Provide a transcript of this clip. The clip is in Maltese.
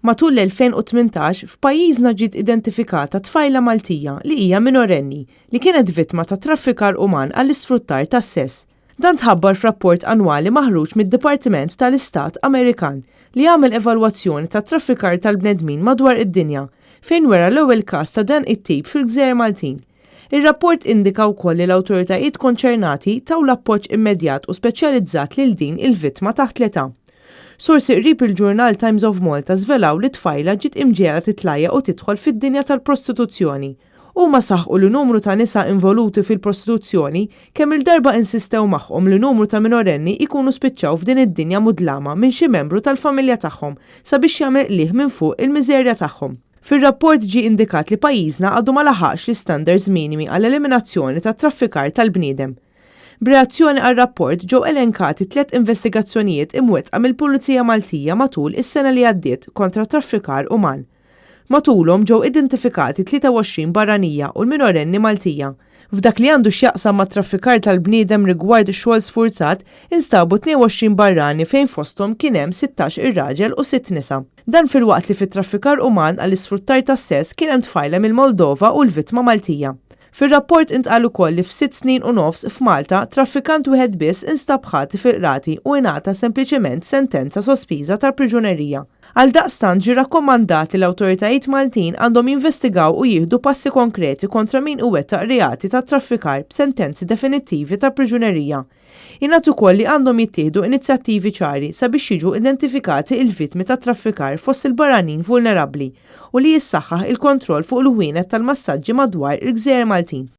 Matul l-2018 f'pajjiżna ġiet identifikata tfajla Maltija li hija minorenni li kienet vittma ta' traffikar uman għall-isfruttar tas-sess. Dan tħabbar f'rapport annwali maħruġ mid-Dipartiment tal-Istat Amerikan li għamel evalwazzjoni ta' traffikar tal-bnedmin madwar id-dinja fejn wera l-ewwel każ ta' dan it-tip fil-Gżejjer Maltin. Ir-rapport indika wkoll li l-awtoritajiet konċernati taw l-appoġġ immedjat u speċjalizzat lil din il-vittma taħt l-età. Sorsi qrib il-ġurnal Times of Malta żvelaw li tfajla ġiet imġiela titlajja u tidħol fid-dinja tal-prostituzzjoni. Huma saħħu li numru ta' nisa involuti fil-prostituzzjoni kemm il-darba insistew magħhom li numru ta' minorenni ikunu spiċċaw f'din id-dinja mudlama minn xi membru tal-familja tagħhom sabiex jagħmel qlieħ minn fuq il-miżerja tagħhom. Fir-rapport ġie indikat li pajjiżna għadu ma laħaqx l-istandards minimi għall-eliminazzjoni tat traffikar tal-bniedem. B'reazzjoni għar-rapport ġew elenkati 3 investigazzjonijiet imwettqa mill-Pulizija Maltija matul is-sena li għaddiet kontra traffikar uman. Matulhom ġew identifikati 23 barranija u l-minorenni Maltija. F'dak li għandu x'jaqsam ma' traffikar tal-bniedem rigward ix-xogħol sfurzat instabu 22 barrani fejn fosthom kien hemm 16 ir-raġel u 6 nisa. Dan filwaqt li fit-traffikar uman għall-isfruttar tas-sess kien hemm tfajla mill-Moldova u l-vittma Maltija. Fir-rapport intqal ukoll li f'6 snin u nofs f'Malta traffikant wieħed biss instab ħati fil-qrati u ingħata sempliċement sentenza sospiża tal-priġunerija. Għaldaqstant ġie rakkomandati l-awtoritajiet Maltin għandhom jinvestigaw u jieħdu passi konkreti kontra min iwettaq reati ta' traffikar b'sentenzi definittivi ta' priġunerija. Ingħad ukoll li għandhom jittieħdu inizjattivi ċari sabiex jiġu identifikati il-vittmi ta' traffikar fost il-barranin vulnerabbli u li jissaħħaħ il-kontroll fuq il-ħwienet tal-massaġġi madwar il-Gżejjer Maltin.